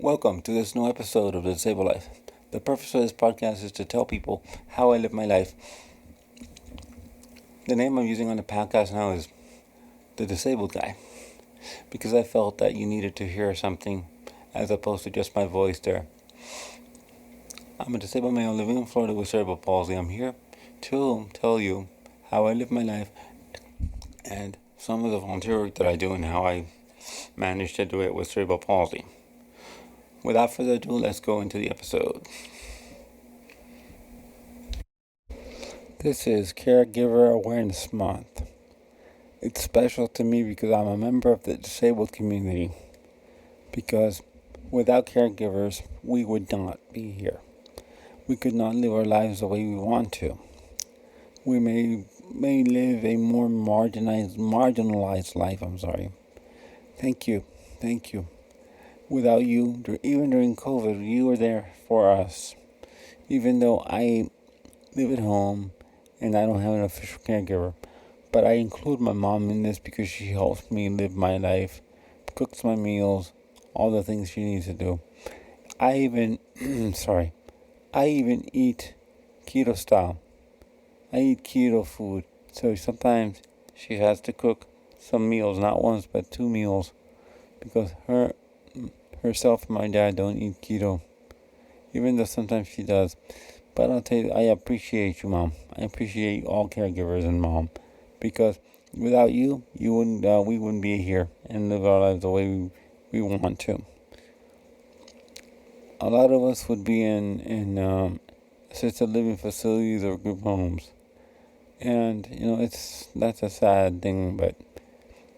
Welcome to this new episode of The Disabled Life. The purpose of this podcast is to tell people how I live my life. The name I'm using on the podcast now is The Disabled Guy, because I felt that you needed to hear something as opposed to just my voice there. I'm a disabled male living in Florida with cerebral palsy. I'm here to tell you how I live my life and some of the volunteer work that I do and how I managed to do it with cerebral palsy. Without further ado, let's go into the episode. This is Caregiver Awareness Month. It's special to me because I'm a member of the disabled community. Because without caregivers, we would not be here. We could not live our lives the way we want to. We may live a more marginalized life. Thank you. Without you, even during COVID, you were there for us. Even though I live at home and I don't have an official caregiver, but I include my mom in this because she helps me live my life, cooks my meals, all the things she needs to do. I even eat keto style. I eat keto food, so sometimes she has to cook some meals, not once but 2 meals, because herself and my dad don't eat keto, even though sometimes she does. But I'll tell you, I appreciate you, Mom. I appreciate all caregivers and Mom, because without you, we wouldn't be here and live our lives the way we want to. A lot of us would be in assisted living facilities or group homes, and that's a sad thing. But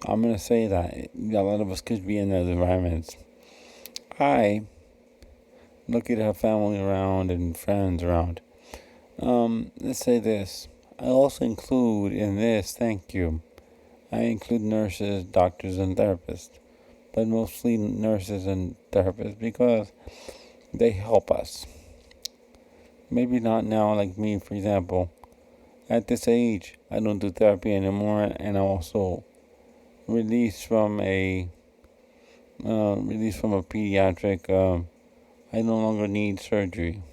I'm gonna say that a lot of us could be in those environments. I lucky to have family around and friends around. Let's say this. I also include in this, thank you. I include nurses, doctors, and therapists, but mostly nurses and therapists because they help us. Maybe not now, like me, for example. At this age, I don't do therapy anymore, and I'm also released from a pediatric. I no longer need surgery,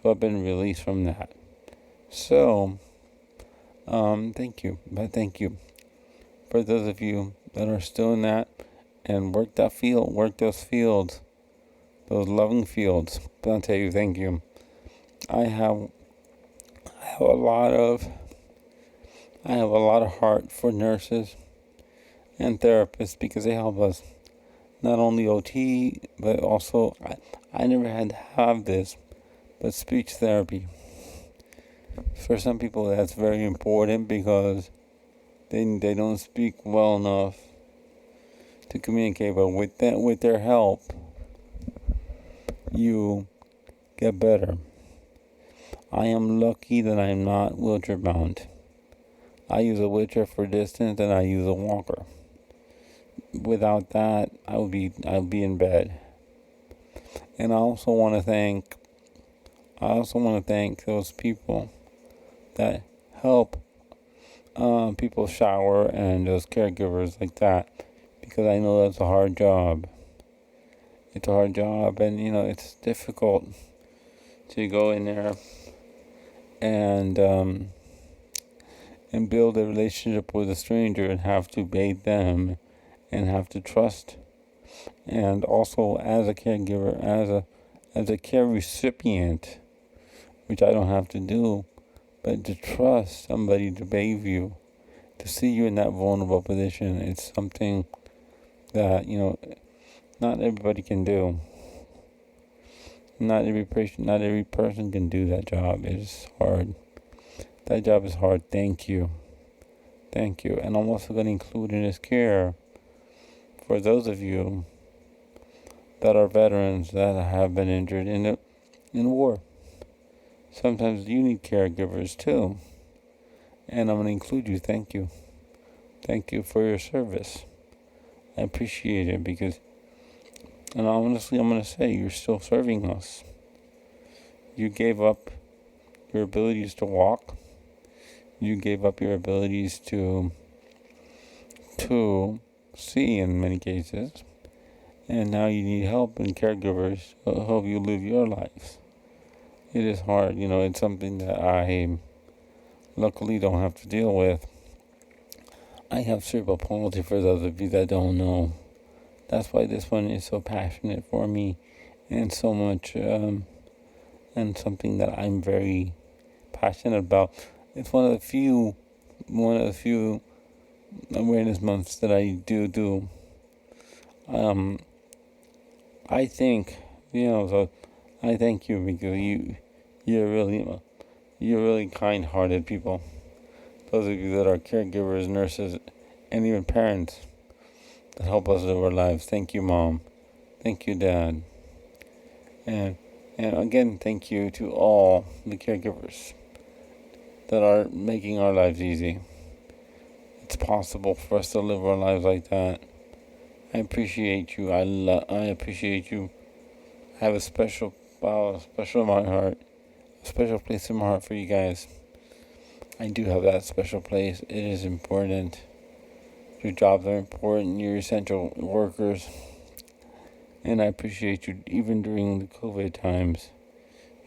so I've been released from that. So, thank you. But thank you for those of you that are still in that and work those fields, those loving fields. But I'll tell you, thank you. I have a lot of heart for nurses and therapists because they help us. Not only OT, but also, I never had to have this, but speech therapy. For some people, that's very important because they don't speak well enough to communicate. But with their help, you get better. I am lucky that I am not wheelchair bound. I use a wheelchair for distance, and I use a walker. Without that, I would be in bed. And I also want to thank those people that help people shower and those caregivers like that, because I know that's a hard job. It's a hard job, and it's difficult to go in there and build a relationship with a stranger and have to bathe them and have to trust. And also, as a caregiver, as a care recipient, which I don't have to do, but to trust somebody to bathe you, to see you in that vulnerable position, it's something that not everybody can do. Not every person can do that job. It's hard. That job is hard. Thank you. And I'm also going to include in this care for those of you that are veterans that have been injured in war. Sometimes you need caregivers too, and I'm going to include you. Thank you for your service. I appreciate it because, and honestly, I'm going to say you're still serving us. You gave up your abilities to walk. You gave up your abilities to see in many cases, and now you need help, and caregivers help you live your lives. It is hard, it's something that I luckily don't have to deal with. I have cerebral palsy, for those of you that don't know. That's why this one is so passionate for me, and so much, and something that I'm very passionate about. It's one of the few awareness months that I do. Um, I think, so I thank you because you're really kind-hearted people. Those of you that are caregivers, nurses, and even parents that help us live our lives. Thank you, Mom. Thank you, Dad. And and again, thank you to all the caregivers that are making our lives easy. It's possible for us to live our lives like that. I appreciate you. I appreciate you. I have a special in my heart, a special place in my heart for you guys. I do have that special place. It is important. Your jobs are important. You're essential workers. And I appreciate you even during the COVID times.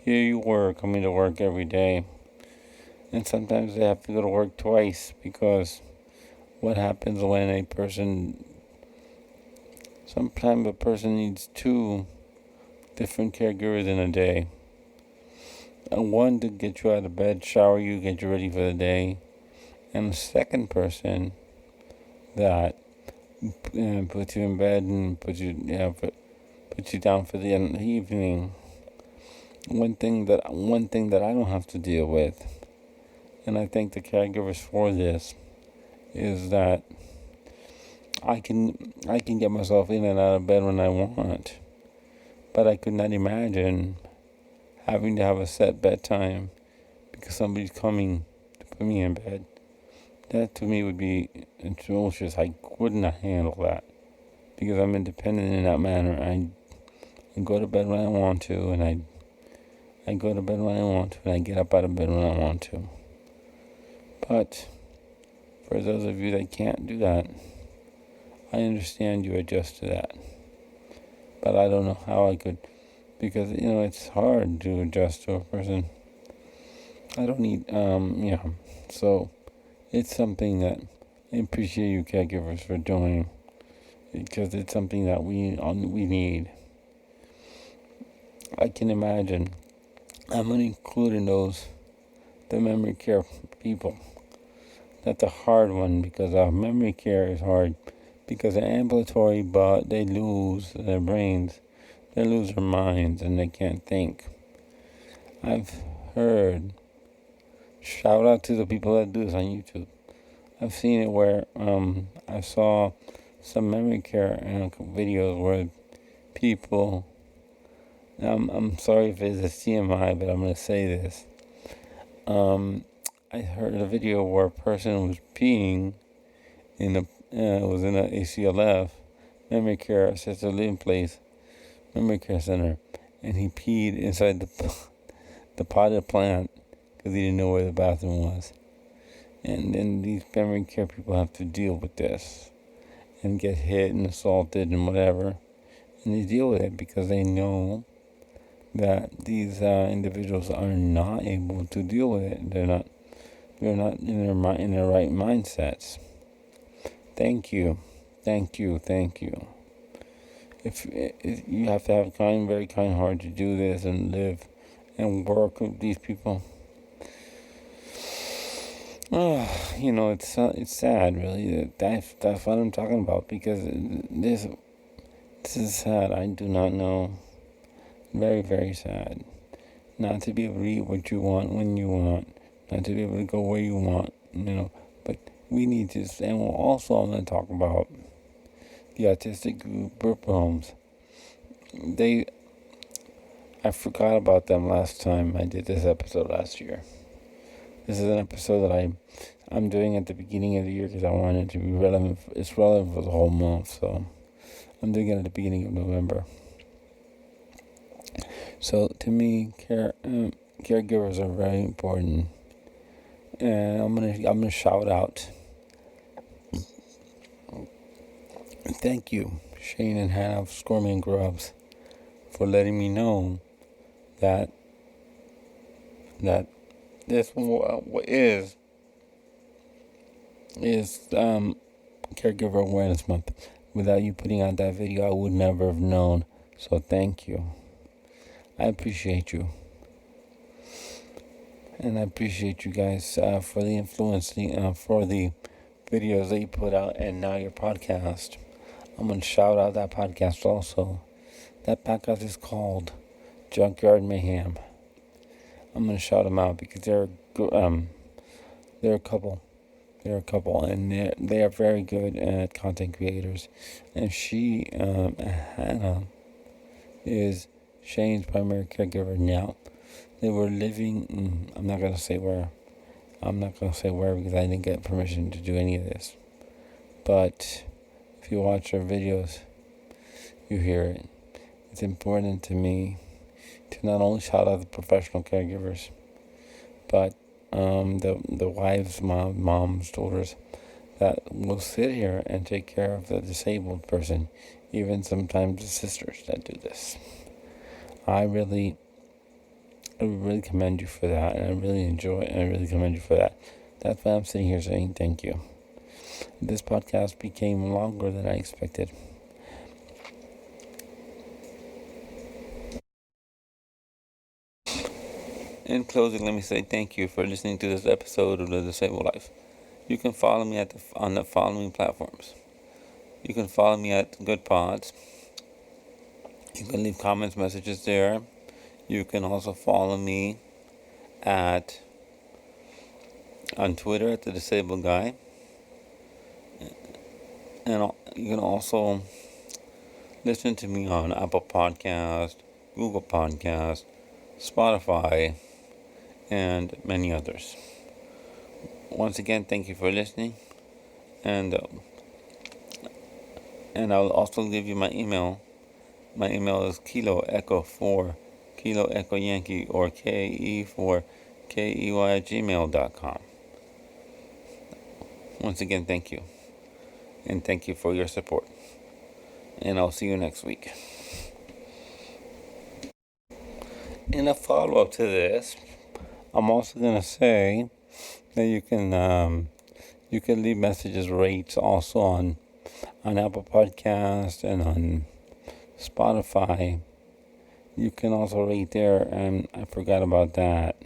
Here you were coming to work every day. And sometimes they have to go to work twice because what happens when sometimes a person needs two different caregivers in a day. And one to get you out of bed, shower you, get you ready for the day. And the second person that puts you in bed and puts you down for the evening. One thing that I don't have to deal with, and I thank the caregivers for this, is that I can get myself in and out of bed when I want, but I could not imagine having to have a set bedtime because somebody's coming to put me in bed. That to me would be atrocious. I could not handle that because I'm independent in that manner. I go to bed when I want to, and I go to bed when I want to, and I get up out of bed when I want to. But for those of you that can't do that, I understand you adjust to that. But I don't know how I could, because, it's hard to adjust to a person. I don't need, So it's something that I appreciate you caregivers for doing, because it's something that we need. I can imagine. I'm going to include in those the memory care people. That's a hard one because our memory care is hard because they're ambulatory, but they lose their brains, they lose their minds, and they can't think. I've heard, shout out to the people that do this on YouTube. I've seen it where I saw some memory care videos where people, I'm sorry if it's a TMI, but I'm going to say this. I heard a video where a person was peeing was in a ACLF, memory care assisted living place, memory care center, and he peed inside the potted plant because he didn't know where the bathroom was. And then these memory care people have to deal with this and get hit and assaulted and whatever, and they deal with it because they know that these individuals are not able to deal with it. They're not in their right mindsets. Thank you. If you have to have a very kind heart to do this and live and work with these people. It's sad, really. That's what I'm talking about, because this is sad. I do not know. Very, very sad. Not to be able to eat what you want when you want. Not to be able to go where you want, But we need to, and also I'm going to talk about the autistic group homes. I forgot about them last time I did this episode last year. This is an episode that I'm doing at the beginning of the year because I want it to be relevant. It's relevant for the whole month, so I'm doing it at the beginning of November. So to me, caregivers are very important, and I'm gonna shout out. Thank you. Shane and Hannah of Scorpion Grubs, for letting me know that this is Caregiver Awareness Month. Without you putting out that video, I would never have known. So thank you. I appreciate you. And I appreciate you guys for the influence, for the videos that you put out, and now your podcast. I'm going to shout out that podcast also. That podcast is called Junkyard Mayhem. I'm going to shout them out because they're a couple. They're a couple, and they are very good at content creators. And Hannah, is Shane's primary caregiver now. They were living, I'm not going to say where. Because I didn't get permission to do any of this. But if you watch our videos, you hear it. It's important to me to not only shout out the professional caregivers, but the wives, moms, daughters that will sit here and take care of the disabled person, even sometimes the sisters that do this. I really commend you for that, and I really commend you for that. That's why I'm sitting here saying thank you. This podcast became longer than I expected. In closing, let me say thank you for listening to this episode of The Disabled Life. You can follow me on the following platforms. You can follow me at Good Pods. You can leave comments, messages there. You can also follow me on Twitter at The Disabled Guy. And you can also listen to me on Apple Podcast, Google Podcast, Spotify, and many others. Once again, thank you for listening, and I'll also give you my email. My email is Kilo Echo 4 Kilo Echo Yankee, or KE4KEY@gmail.com. Once again, thank you, and thank you for your support, and I'll see you next week. In a follow-up to this, I'm also going to say that you can leave messages, rates also on Apple Podcast and on Spotify. You can also rate there, and I forgot about that.